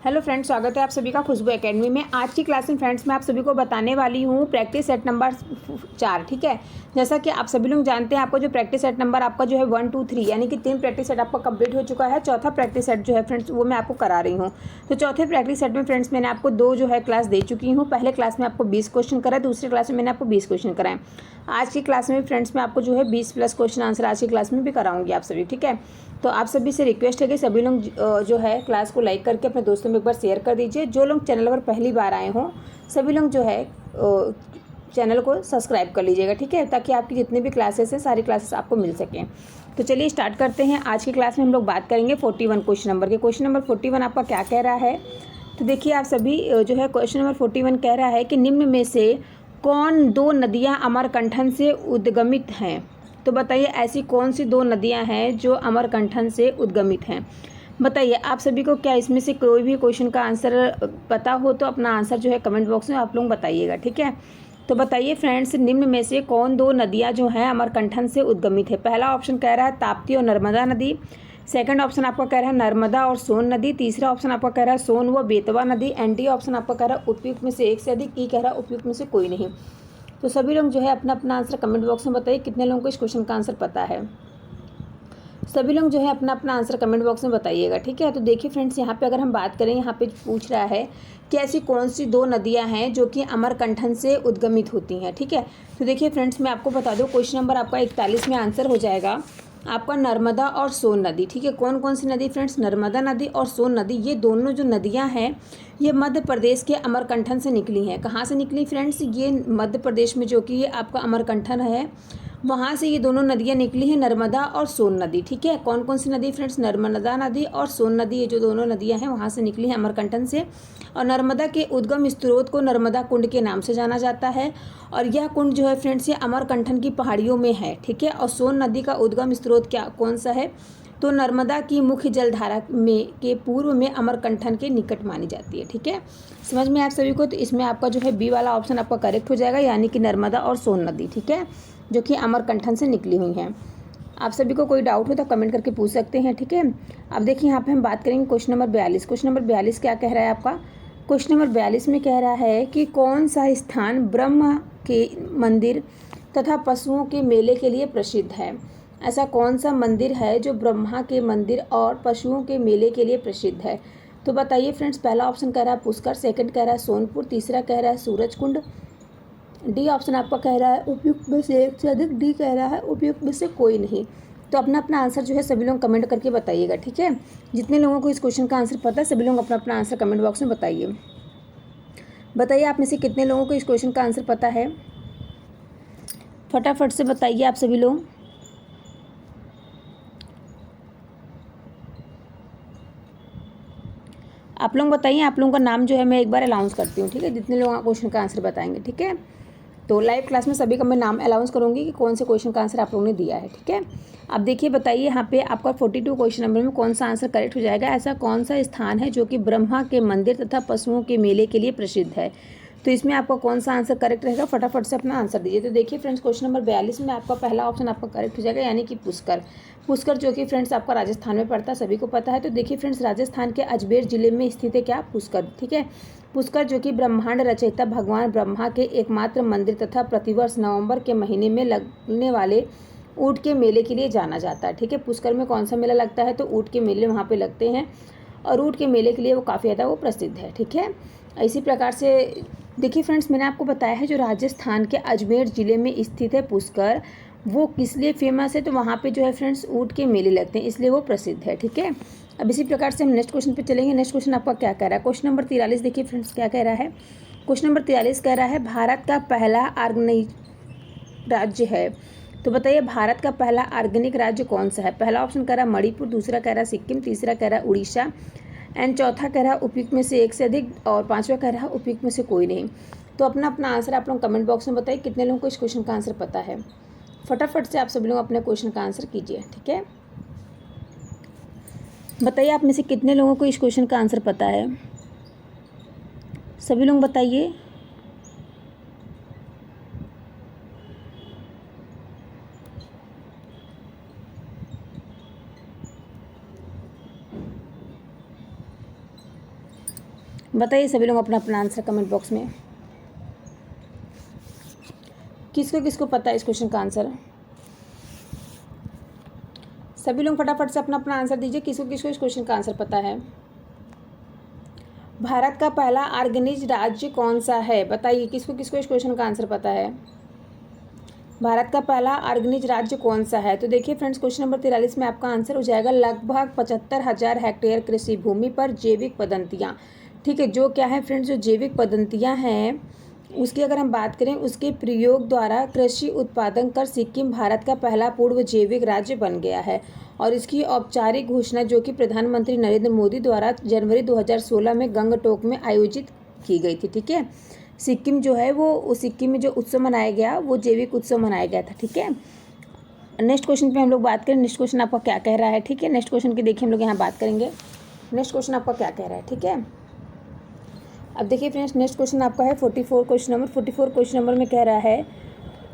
Hello friends, स्वागत है आप सभी का खुशबू एकेडमी में। आज की क्लास में फ्रेंड्स मैं आप सभी को बताने वाली हूँ प्रैक्टिस सेट नंबर 4। ठीक है, जैसा कि आप सभी लोग जानते हैं, आपका जो प्रैक्टिस सेट नंबर आपका जो है 1, 2, 3 यानी कि 3 प्रैक्टिस सेट आपका कंप्लीट हो चुका है। चौथा प्रैक्टिस सेट जो है फ्रेंड्स वो मैं आपको करा रही हूँ। तो चौथे प्रैक्टिस सेट में फ्रेंड्स मैंने आपको 2 जो है क्लास दे चुकी हूँ। पहले क्लास में आपको 20 क्वेश्चन कराए, दूसरी क्लास में मैंने आपको 20 क्वेश्चन कराए। आज की क्लास में फ्रेंड्स मैं आपको जो है 20 प्लस क्वेश्चन आंसर आज की क्लास में भी कराऊंगी आप सभी। ठीक है, तो आप सभी से रिक्वेस्ट है कि सभी लोग जो है क्लास को लाइक करके अपने दोस्तों में एक बार शेयर कर दीजिए। जो लोग चैनल पर पहली बार आए हों सभी लोग जो है चैनल को सब्सक्राइब कर लीजिएगा। ठीक है, ताकि आपकी जितनी भी क्लासेस हैं सारी क्लासेस आपको मिल सकें। तो चलिए स्टार्ट करते हैं। आज की क्लास में हम लोग बात करेंगे 41 क्वेश्चन नंबर के। क्वेश्चन नंबर 41 आपका क्या कह रहा है, तो देखिए आप सभी जो है क्वेश्चन नंबर 41 कह रहा है कि निम्न में से कौन 2 नदियाँ अमरकंटक से उद्गमित हैं। तो बताइए ऐसी कौन सी 2 नदियां हैं जो अमरकंटक से उद्गमित हैं। बताइए आप सभी को क्या इसमें से कोई भी क्वेश्चन का आंसर पता हो तो अपना आंसर जो है कमेंट बॉक्स में आप लोग बताइएगा। ठीक है, तो बताइए फ्रेंड्स निम्न में से कौन 2 नदियां जो हैं अमरकंटक से उद्गमित है। पहला ऑप्शन कह रहा है ताप्ती और नर्मदा नदी। सेकंड ऑप्शन आपका कह रहा है नर्मदा और सोन नदी। तीसरा ऑप्शन आपका कह रहा है सोन व बेतवा नदी। एंड डी ऑप्शन आपका कह रहा है उपयुक्त में से एक से अधिक। ई कह रहा है उपयुक्त में से कोई नहीं। तो सभी लोग जो है अपना अपना आंसर कमेंट बॉक्स में बताइए कितने लोगों को इस क्वेश्चन का आंसर पता है। सभी लोग जो है अपना अपना आंसर कमेंट बॉक्स में बताइएगा। ठीक है, तो देखिए फ्रेंड्स यहाँ पे अगर हम बात करें, यहाँ पे पूछ रहा है कि ऐसी कौन सी 2 नदियाँ हैं जो कि अमरकंटक से उद्गमित होती हैं। ठीक है, तो देखिए फ्रेंड्स मैं आपको बता दूँ क्वेश्चन नंबर आपका 41 में आंसर हो जाएगा आपका नर्मदा और सोन नदी। ठीक है, कौन कौन सी नदी फ्रेंड्स, नर्मदा नदी और सोन नदी, ये दोनों जो नदियां हैं ये मध्य प्रदेश के अमरकंटक से निकली हैं। कहाँ से निकली फ्रेंड्स, ये मध्य प्रदेश में जो कि ये आपका अमरकंटक है वहाँ से ये दोनों नदियाँ निकली हैं, नर्मदा और सोन नदी। ठीक है, कौन कौन सी नदी फ्रेंड्स, नर्मदा नदी और सोन नदी, ये जो दोनों नदियाँ हैं वहाँ से निकली हैं अमरकंटक से। और नर्मदा के उद्गम स्रोत को नर्मदा कुंड के नाम से जाना जाता है और यह कुंड जो है फ्रेंड्स ये अमरकंटक की पहाड़ियों में है। ठीक है, और सोन नदी का उद्गम स्रोत क्या कौन सा है, तो नर्मदा की मुख्य जलधारा में के पूर्व में अमरकंटक के निकट मानी जाती है। ठीक है, समझ में आप सभी को। तो इसमें आपका जो है बी वाला ऑप्शन आपका करेक्ट हो जाएगा, यानी कि नर्मदा और सोन नदी। ठीक है, जो कि अमरकंटक से निकली हुई हैं। आप सभी को कोई डाउट हो तो कमेंट करके पूछ सकते हैं। ठीक है, अब देखिए यहाँ पे हम बात करेंगे क्वेश्चन नंबर 42। क्वेश्चन नंबर 42 क्या कह रहा है आपका, क्वेश्चन नंबर 42 में कह रहा है कि कौन सा स्थान ब्रह्मा के मंदिर तथा पशुओं के मेले के लिए प्रसिद्ध है। ऐसा कौन सा मंदिर है जो ब्रह्मा के मंदिर और पशुओं के मेले के लिए प्रसिद्ध है। तो बताइए फ्रेंड्स, पहला ऑप्शन कह रहा है पुष्कर, सेकंड कह रहा है सोनपुर, तीसरा कह रहा है सूरज कुंड। डी ऑप्शन आपका कह रहा है उपयुक्त में से एक से अधिक। डी कह रहा है उपयुक्त में से कोई नहीं। तो अपना अपना आंसर जो है सभी लोग कमेंट करके बताइएगा। ठीक है, जितने लोगों को इस क्वेश्चन का आंसर पता है सभी लोग अपना अपना आंसर कमेंट बॉक्स में बताइए। बताइए आप में से कितने लोगों को इस क्वेश्चन का आंसर पता है, फटाफट से बताइए आप सभी लोग। आप लोग बताइए, आप लोगों का नाम जो है मैं एक बार अनाउंस करती हूँ। ठीक है, जितने लोग क्वेश्चन का आंसर बताएंगे। ठीक है, तो लाइव क्लास में सभी का मैं नाम अनाउंस करूँगी कि कौन से क्वेश्चन का आंसर आप लोगों ने दिया है। ठीक है, अब देखिए बताइए यहाँ पे आपका 42 क्वेश्चन नंबर में कौन सा आंसर करेक्ट हो जाएगा। ऐसा कौन सा स्थान है जो कि ब्रह्मा के मंदिर तथा पशुओं के मेले के लिए प्रसिद्ध है। तो इसमें आपका कौन सा आंसर करेक्ट रहेगा, फटाफट से अपना आंसर दीजिए। तो देखिए फ्रेंड्स क्वेश्चन नंबर 42 में आपका पहला ऑप्शन आपका करेक्ट हो जाएगा, यानी कि पुष्कर। पुष्कर जो कि फ्रेंड्स आपका राजस्थान में पड़ता है, सभी को पता है। तो देखिए फ्रेंड्स राजस्थान के अजमेर जिले में स्थित है क्या, पुष्कर। ठीक है, पुष्कर जो कि ब्रह्मांड रचयिता भगवान ब्रह्मा के एकमात्र मंदिर तथा प्रतिवर्ष नवंबर के महीने में लगने वाले ऊँट के मेले के लिए जाना जाता है। ठीक है, पुष्कर में कौन सा मेला लगता है, तो ऊँट के मेले वहाँ पे लगते हैं और ऊँट के मेले के लिए वो काफ़ी ज़्यादा वो प्रसिद्ध है। ठीक है, इसी प्रकार से देखिए फ्रेंड्स मैंने आपको बताया है जो राजस्थान के अजमेर ज़िले में स्थित है पुष्कर, वो किस लिए फेमस है, तो वहाँ पे जो है फ्रेंड्स ऊँट के मेले लगते हैं, इसलिए वो प्रसिद्ध है। ठीक है, अब इसी प्रकार से हम नेक्स्ट क्वेश्चन पे चलेंगे। नेक्स्ट क्वेश्चन आपका क्या कह रहा है, क्वेश्चन नंबर 43 देखिए फ्रेंड्स क्या कह रहा है। क्वेश्चन नंबर 43 कह रहा है भारत का पहला ऑर्गेनिक राज्य है। तो बताइए भारत का पहला ऑर्गेनिक राज्य कौन सा है। पहला ऑप्शन कह रहा है मणिपुर, दूसरा कह रहा है सिक्किम, तीसरा कह रहा है उड़ीसा एंड चौथा कह रहा है उपयुक्त में से एक से अधिक और पांचवा कह रहा है उपयुक्त में से कोई नहीं। तो अपना अपना आंसर आप लोग कमेंट बॉक्स में बताइए कितने लोगों को इस क्वेश्चन का आंसर पता है। फटाफट से आप सभी लोग अपने क्वेश्चन का आंसर कीजिए। ठीक है, बताइए आप में से कितने लोगों को इस क्वेश्चन का आंसर पता है, सभी लोग बताइए। बताइए सभी लोग अपना अपना आंसर कमेंट बॉक्स में। किसको किसको पता है इस क्वेश्चन का आंसर? सभी लोग फटाफट से अपना अपना आंसर दीजिए। किसको किसको इस क्वेश्चन का आंसर पता है? भारत का पहला ऑर्गेनिज राज्य कौन सा है? बताइए किसको किसको इस क्वेश्चन का आंसर पता है? भारत का पहला ऑर्गेनिज राज्य कौन सा है? तो देखिए फ्रेंड्स, क्वेश्चन नंबर 43 में आपका आंसर हो जाएगा लगभग 75,000 हेक्टेयर कृषि भूमि पर जैविक पद्धतियाँ। ठीक है, जो क्या है फ्रेंड्स, जो जैविक पद्धतियाँ हैं उसकी अगर हम बात करें, उसके प्रयोग द्वारा कृषि उत्पादन कर सिक्किम भारत का पहला पूर्व जैविक राज्य बन गया है। और इसकी औपचारिक घोषणा जो कि प्रधानमंत्री नरेंद्र मोदी द्वारा जनवरी 2016 में गंगटोक में आयोजित की गई थी। ठीक है, सिक्किम जो है वो सिक्किम में जो उत्सव मनाया गया वो जैविक उत्सव मनाया गया था। ठीक है, नेक्स्ट क्वेश्चन पे हम लोग बात करें। नेक्स्ट क्वेश्चन आपका क्या कह रहा है? ठीक है, नेक्स्ट क्वेश्चन की देखिए हम लोग यहाँ बात करेंगे। नेक्स्ट क्वेश्चन आपका क्या कह रहा है? ठीक है, अब देखिए फ्रेंड्स, नेक्स्ट क्वेश्चन आपका है 44 क्वेश्चन नंबर। 44 क्वेश्चन नंबर में कह रहा है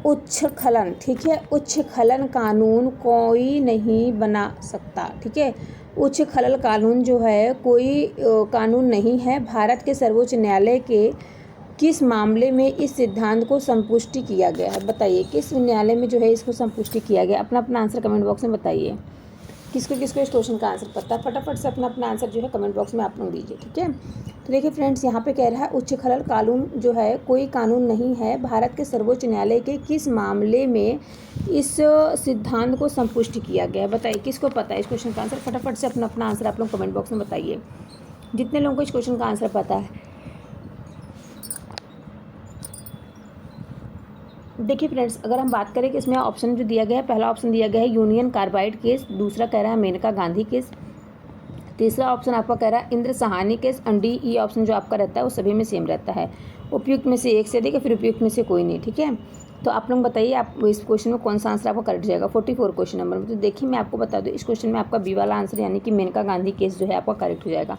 उच्छखलन। ठीक है, उच्छखलन कानून कोई नहीं बना सकता। ठीक है, उच्छखलन कानून जो है कोई कानून नहीं है। भारत के सर्वोच्च न्यायालय के किस मामले में इस सिद्धांत को संपुष्टि किया गया है? बताइए किस न्यायालय में जो है इसको संपुष्टि किया गया? अपना अपना आंसर कमेंट बॉक्स में बताइए। किसको किसको इस क्वेश्चन का आंसर पता है? फटाफट से अपना अपना आंसर जो है कमेंट बॉक्स में आप लोग दीजिए। ठीक है, तो देखिए फ्रेंड्स, यहाँ पे कह रहा है उच्छखलन कानून जो है कोई कानून नहीं है। भारत के सर्वोच्च न्यायालय के किस मामले में इस सिद्धांत को संपुष्टि किया गया है? बताइए किसको पता है इस क्वेश्चन का आंसर? फटाफट से अपना अपना आंसर आप लोग कमेंट बॉक्स में बताइए, जितने लोगों को इस क्वेश्चन का आंसर पता है। देखिए फ्रेंड्स, अगर हम बात करें कि इसमें ऑप्शन जो दिया गया है, पहला ऑप्शन दिया गया है यूनियन कार्बाइड केस, दूसरा कह रहा है मेनका गांधी केस, तीसरा ऑप्शन आपका कह रहा है Indra Sahani case, and D E option जो आपका रहता है वो सभी में सेम रहता है। उपयुक्त में से एक से अधिक, फिर उपयुक्त में से कोई नहीं। ठीक है, तो आप लोग बताइए आप इस क्वेश्चन में कौन सा आंसर आपका करेक्ट जाएगा 44 क्वेश्चन नंबर में। तो देखिए मैं आपको बता दूँ, इस क्वेश्चन में आपका बी वाला आंसर यानी कि मेनका गांधी केस जो है आपका करेक्ट हो जाएगा।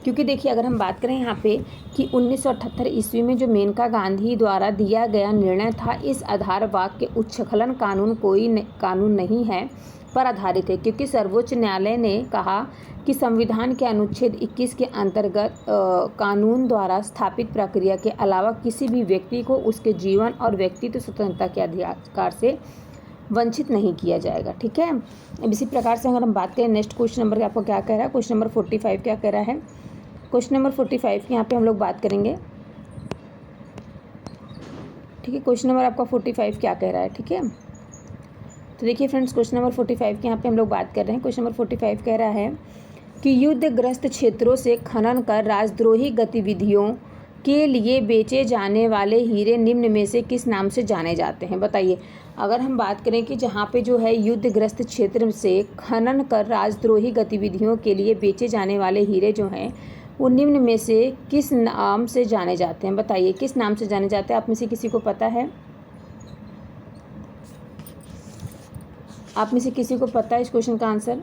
क्योंकि देखिए अगर हम बात करें यहाँ पे कि 1978 ईस्वी में जो मेनका गांधी द्वारा दिया गया निर्णय था, इस आधार वाक्य उच्छखलन कानून कोई कानून नहीं है पर आधारित है, क्योंकि सर्वोच्च न्यायालय ने कहा कि संविधान के अनुच्छेद 21 के अंतर्गत कानून द्वारा स्थापित प्रक्रिया के अलावा किसी भी व्यक्ति को उसके जीवन और व्यक्तित्व स्वतंत्रता के अधिकार से वंचित नहीं किया जाएगा। ठीक है, अब इसी प्रकार से अगर हम बात करें नेक्स्ट क्वेश्चन नंबर आपको क्या कह रहा है, क्वेश्चन नंबर 45 क्या कह रहा है? क्वेश्चन नंबर 45 की यहाँ पे हम लोग बात करेंगे। ठीक है, क्वेश्चन नंबर आपका 45 क्या कह रहा है? ठीक है, तो देखिए फ्रेंड्स, क्वेश्चन नंबर 45 की यहाँ पे हम लोग बात कर रहे हैं। क्वेश्चन नंबर 45 कह रहा है कि युद्धग्रस्त क्षेत्रों से खनन कर राजद्रोही गतिविधियों के लिए बेचे जाने वाले हीरे निम्न में से किस नाम से जाने जाते हैं? बताइए, अगर हम बात करें कि जहाँ पे जो है युद्धग्रस्त क्षेत्र से खनन कर राजद्रोही गतिविधियों के लिए बेचे जाने वाले हीरे जो हैं वो निम्न में से किस नाम से जाने जाते हैं? बताइए किस नाम से जाने जाते हैं? आप में से किसी को पता है? आप में से किसी को पता है इस क्वेश्चन का आंसर?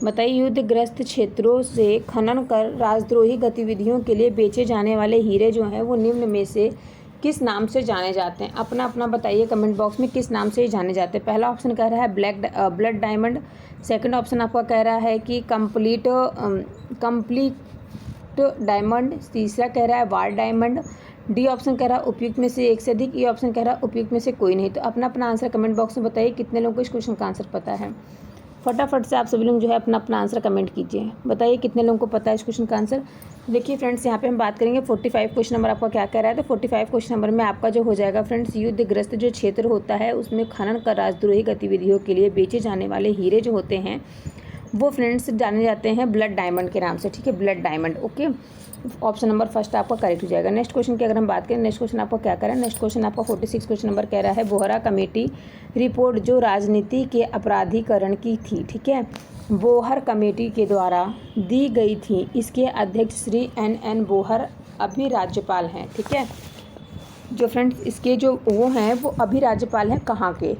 बताइए, युद्धग्रस्त क्षेत्रों से खनन कर राजद्रोही गतिविधियों के लिए बेचे जाने वाले हीरे जो हैं वो निम्न में से किस नाम से जाने जाते हैं? अपना अपना बताइए कमेंट बॉक्स में किस नाम से जाने जाते हैं। पहला ऑप्शन कह रहा है ब्लड डायमंड, सेकंड ऑप्शन आपका कह रहा है कि कंप्लीट डायमंड, तीसरा कह रहा है वार डायमंड, डी ऑप्शन कह रहा है उपयुक्त में से एक से अधिक, ई ऑप्शन कह रहा है उपयुक्त में से कोई नहीं। तो अपना अपना आंसर कमेंट बॉक्स में बताइए कितने लोगों को इस क्वेश्चन का आंसर पता है। फटाफट से आप सभी लोग जो है अपना अपना आंसर कमेंट कीजिए, बताइए कितने लोगों को पता है इस क्वेश्चन का आंसर। देखिए फ्रेंड्स, यहाँ पे हम बात करेंगे 45 क्वेश्चन नंबर आपका क्या कह रहा है। तो 45 क्वेश्चन नंबर में आपका जो हो जाएगा फ्रेंड्स, युद्धग्रस्त जो क्षेत्र होता है उसमें खनन कर राजद्रोही गतिविधियों के लिए बेचे जाने वाले हीरे जो होते हैं वो फ्रेंड्स जाने जाते हैं ब्लड डायमंड के नाम से। ठीक है, blood diamond. Okay, option number first आपका करेक्ट हो जाएगा। नेक्स्ट क्वेश्चन की अगर हम बात करें, नेक्स्ट क्वेश्चन आपको क्या करें? नेक्स्ट क्वेश्चन आपका 46 क्वेश्चन नंबर कह रहा है बोहरा कमेटी रिपोर्ट जो राजनीति के अपराधीकरण की थी, ठीक है, बोहर कमेटी के द्वारा दी गई थी, इसके अध्यक्ष श्री NN बोहर अभी राज्यपाल हैं। ठीक है, जो फ्रेंड्स इसके जो वो हैं वो अभी राज्यपाल हैं कहाँ के?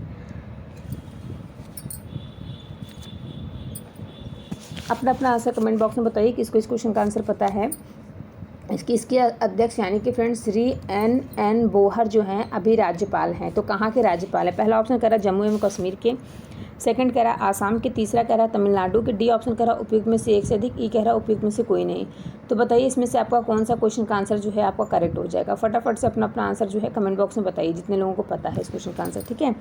अपना अपना आंसर कमेंट बॉक्स में बताइए किसको इस क्वेश्चन का आंसर पता है। इसके अध्यक्ष यानी कि फ्रेंड्स श्री एन बोहर जो हैं अभी राज्यपाल हैं, तो कहाँ के राज्यपाल है। पहला ऑप्शन कह रहा है जम्मू एवं कश्मीर के, सेकंड कह रहा है आसाम के, तीसरा कह रहा है तमिलनाडु के, डी ऑप्शन कह रहा है उपयुक्त में से एक से अधिक, ई कह रहा है उपयुक्त में से कोई नहीं। तो बताइए इसमें से आपका कौन सा क्वेश्चन का आंसर जो है आपका करेक्ट हो जाएगा। फटाफट से अपना अपना आंसर जो है कमेंट बॉक्स में बताइए जितने लोगों को पता है इस क्वेश्चन का आंसर, ठीक है।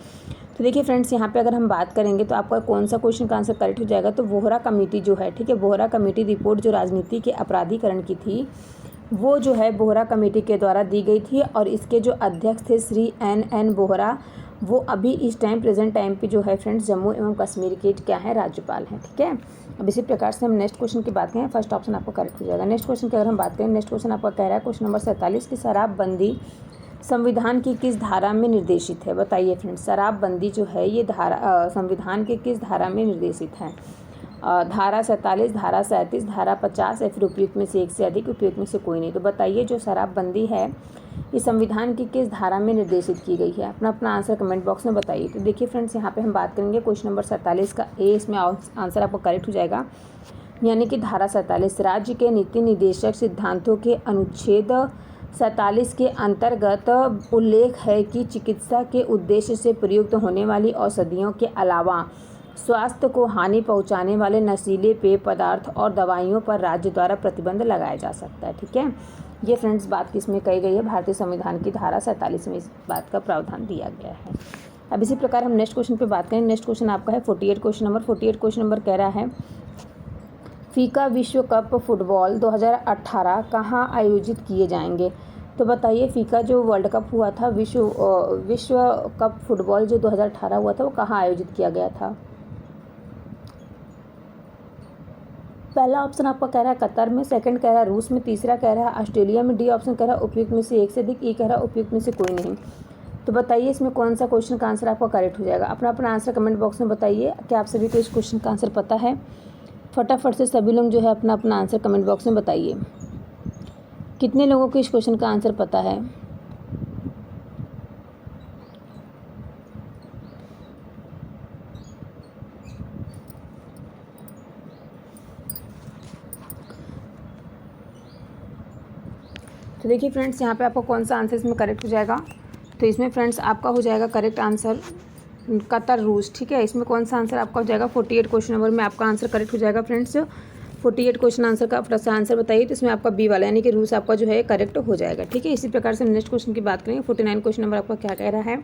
तो देखिए फ्रेंड्स यहाँ पे अगर हम बात करेंगे तो आपका कौन सा क्वेश्चन का आंसर करेक्ट हो जाएगा, तो वोहरा कमेटी जो है, ठीक है, वोहरा कमेटी रिपोर्ट जो राजनीति के अपराधीकरण की थी वो जो है वोहरा कमेटी के द्वारा दी गई थी, और इसके जो अध्यक्ष थे श्री एन वोहरा, वो अभी इस टाइम प्रेजेंट टाइम पे जो है फ्रेंड्स जम्मू एवं कश्मीर के क्या है राज्यपाल हैं, ठीक है। अब इसी प्रकार से हम नेक्स्ट क्वेश्चन की बात करें, फर्स्ट ऑप्शन आपका करेक्ट हो जाएगा। नेक्स्ट क्वेश्चन की अगर हम बात करें, नेक्स्ट क्वेश्चन आपका कह रहा है क्वेश्चन नंबर 47 की शराबबंदी संविधान की किस धारा में निर्देशित है। बताइए फ्रेंड्स शराबबंदी जो है ये धारा संविधान के किस धारा में निर्देशित है। धारा 47, धारा 37, धारा 50 या फिर उपयुक्त में से एक से अधिक, उपयुक्त में से कोई नहीं। तो बताइए जो शराबबंदी है ये संविधान की किस धारा में निर्देशित की गई है। अपना अपना आंसर कमेंट बॉक्स में बताइए। तो देखिए फ्रेंड्स यहाँ पे हम बात करेंगे क्वेश्चन नंबर 47 का ए, इसमें आंसर आपको करेक्ट हो जाएगा, यानी कि धारा 47 राज्य के नीति निर्देशक सिद्धांतों के अनुच्छेद 47 के अंतर्गत उल्लेख है कि चिकित्सा के उद्देश्य से प्रयुक्त होने वाली औषधियों के अलावा स्वास्थ्य को हानि पहुंचाने वाले नशीले पेय पदार्थ और दवाइयों पर राज्य द्वारा प्रतिबंध लगाया जा सकता है, ठीक है। ये फ्रेंड्स बात किसमें कही गई है, भारतीय संविधान की धारा 47 में इस बात का प्रावधान दिया गया है। अब इसी प्रकार हम नेक्स्ट क्वेश्चन पे बात करें। नेक्स्ट क्वेश्चन आपका है 48 क्वेश्चन नंबर कह रहा है फीका विश्व कप फुटबॉल 2018 कहाँ आयोजित किए जाएंगे। तो बताइए फीका जो वर्ल्ड कप हुआ था, विश्व कप फुटबॉल जो 2018 हुआ था वो कहाँ आयोजित किया गया था। पहला ऑप्शन आपका कह रहा है कतर में, सेकंड कह रहा है रूस में, तीसरा कह रहा है ऑस्ट्रेलिया में, डी ऑप्शन कह रहा है उपयुक्त में से एक से अधिक, ई कह रहा है उपयुक्त में से कोई नहीं। तो बताइए इसमें कौन सा क्वेश्चन का आंसर आपका करेक्ट हो जाएगा। अपना अपना आंसर कमेंट बॉक्स में बताइए कि आप सभी को इस क्वेश्चन का आंसर पता है। फटाफट से सभी लोग जो है अपना अपना आंसर कमेंट बॉक्स में बताइए कितने लोगों को इस क्वेश्चन का आंसर पता है। तो देखिए फ्रेंड्स यहाँ पे आपका कौन सा आंसर इसमें करेक्ट हो जाएगा। तो इसमें फ्रेंड्स आपका हो जाएगा करेक्ट आंसर कतर रूस, ठीक है। इसमें कौन सा आंसर आपका हो जाएगा 48 क्वेश्चन नंबर में आपका आंसर करेक्ट हो जाएगा फ्रेंड्स। 48 क्वेश्चन आंसर का फटाफट आंसर बताइए। तो इसमें आपका बी वाला यानी कि रूस आपका जो है करेक्ट हो जाएगा, ठीक है। इसी प्रकार से नेक्स्ट क्वेश्चन की बात करेंगे। 49 क्वेश्चन नंबर आपका क्या कह रहा है।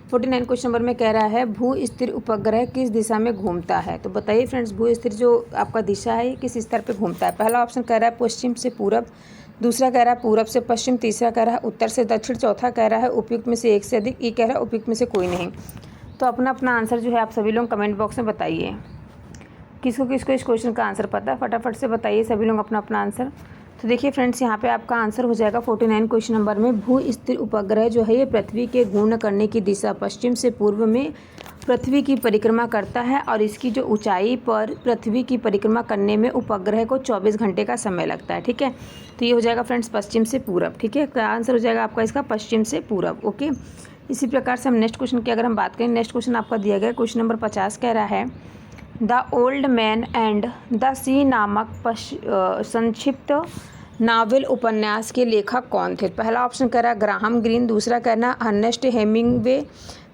49 क्वेश्चन नंबर में कह रहा है भू स्थिर उपग्रह किस दिशा में घूमता है। तो बताइए फ्रेंड्स भू स्थिर जो आपका दिशा है किस स्तर पर घूमता है। पहला ऑप्शन कह रहा है पश्चिम से पूरब, दूसरा कह रहा है पूरब से पश्चिम, तीसरा कह रहा है उत्तर से दक्षिण, चौथा कह रहा है उपयुक्त में से एक से अधिक, ई कह रहा है उपयुक्त में से कोई नहीं। तो अपना अपना आंसर जो है आप सभी लोग कमेंट बॉक्स में बताइए किसको किसको इस क्वेश्चन का आंसर पता है। फटाफट से बताइए सभी लोग अपना अपना आंसर। तो देखिए फ्रेंड्स यहाँ पे आपका आंसर हो जाएगा 49 क्वेश्चन नंबर में भू स्थिर उपग्रह जो है ये पृथ्वी के घूर्णन करने की दिशा पश्चिम से पूर्व में पृथ्वी की परिक्रमा करता है, और इसकी जो ऊंचाई पर पृथ्वी की परिक्रमा करने में उपग्रह को 24 घंटे का समय लगता है, ठीक है। तो ये हो जाएगा फ्रेंड्स पश्चिम से पूरब, ठीक है। क्या आंसर हो जाएगा आपका इसका पश्चिम से पूरब, ओके। इसी प्रकार से हम नेक्स्ट क्वेश्चन की अगर हम बात करें, नेक्स्ट क्वेश्चन आपका दिया गया क्वेश्चन नंबर 50 कह रहा है the old man and the sea नामक संक्षिप्त नावल उपन्यास के लेखक कौन थे। पहला ऑप्शन कह रहा है ग्राहम ग्रीन, दूसरा कह रहा है अर्नेस्ट हेमिंगवे,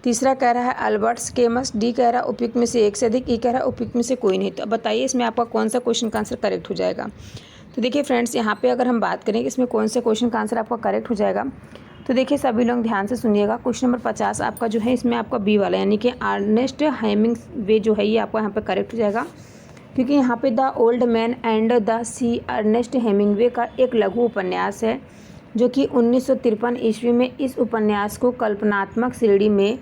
तीसरा कह रहा है अल्बर्ट केमस, डी कह रहा है उपयुक्त में से एक से अधिक, ई कह रहा है उपयुक्त में से कोई नहीं। तो अब बताइए इसमें आपका कौन सा क्वेश्चन का आंसर करेक्ट हो जाएगा। तो देखिए फ्रेंड्स यहाँ पे अगर हम बात करें कि इसमें कौन से क्वेश्चन का आंसर आपका करेक्ट हो जाएगा, तो देखिए सभी लोग ध्यान से सुनिएगा। क्वेश्चन नंबर 50 आपका जो है इसमें आपका बी वाला यानी कि अर्नेस्ट हेमिंगवे जो है ये आपका यहाँ पे करेक्ट हो जाएगा, क्योंकि यहाँ पे the old man and the sea Ernest Hemingway का एक लघु उपन्यास है जो कि 1953 ईस्वी में इस उपन्यास को कल्पनात्मक श्रेणी में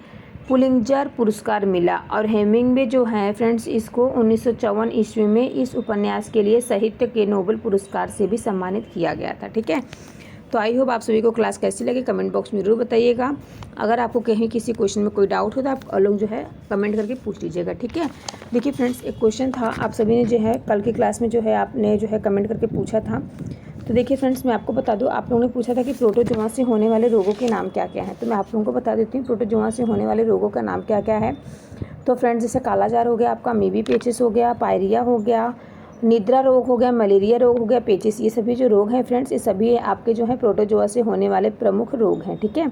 पुलिंजर पुरस्कार मिला, और हेमिंगवे जो है फ्रेंड्स इसको 1954 ईस्वी में इस उपन्यास के लिए साहित्य के नोबेल पुरस्कार से भी सम्मानित किया गया था, ठीक है। तो आई होप आप सभी को क्लास कैसी लगी कमेंट बॉक्स में जरूर बताइएगा। अगर आपको कहीं किसी क्वेश्चन में कोई डाउट हो तो आप लोग जो है कमेंट करके पूछ लीजिएगा, ठीक है। देखिए फ्रेंड्स एक क्वेश्चन था आप सभी ने जो है कल की क्लास में जो है आपने जो है कमेंट करके पूछा था। तो देखिए फ्रेंड्स मैं आपको बता दूं, आप लोगों ने पूछा था कि प्रोटोजोआ से होने वाले रोगों के नाम क्या क्या हैं। तो मैं आप लोगों को बता देती हूँ प्रोटोजोआ से होने वाले रोगों का नाम क्या क्या है। तो फ्रेंड्स जैसे कालाजार हो गया, आपका मीबी पेचिस हो गया, पायरिया हो गया, निद्रा रोग हो गया, मलेरिया रोग हो गया, पेचिस, ये सभी जो रोग हैं फ्रेंड्स, ये सभी आपके जो है प्रोटोजोआ से होने वाले प्रमुख रोग हैं। ठीक है,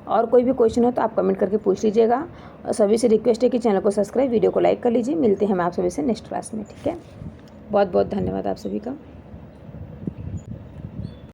और कोई भी क्वेश्चन हो तो आप कमेंट करके पूछ लीजिएगा। सभी से रिक्वेस्ट है कि चैनल को सब्सक्राइब, वीडियो को लाइक कर लीजिए। मिलते हैं हम आप सभी से नेक्स्ट क्लास में। ठीक है, बहुत बहुत धन्यवाद आप सभी का।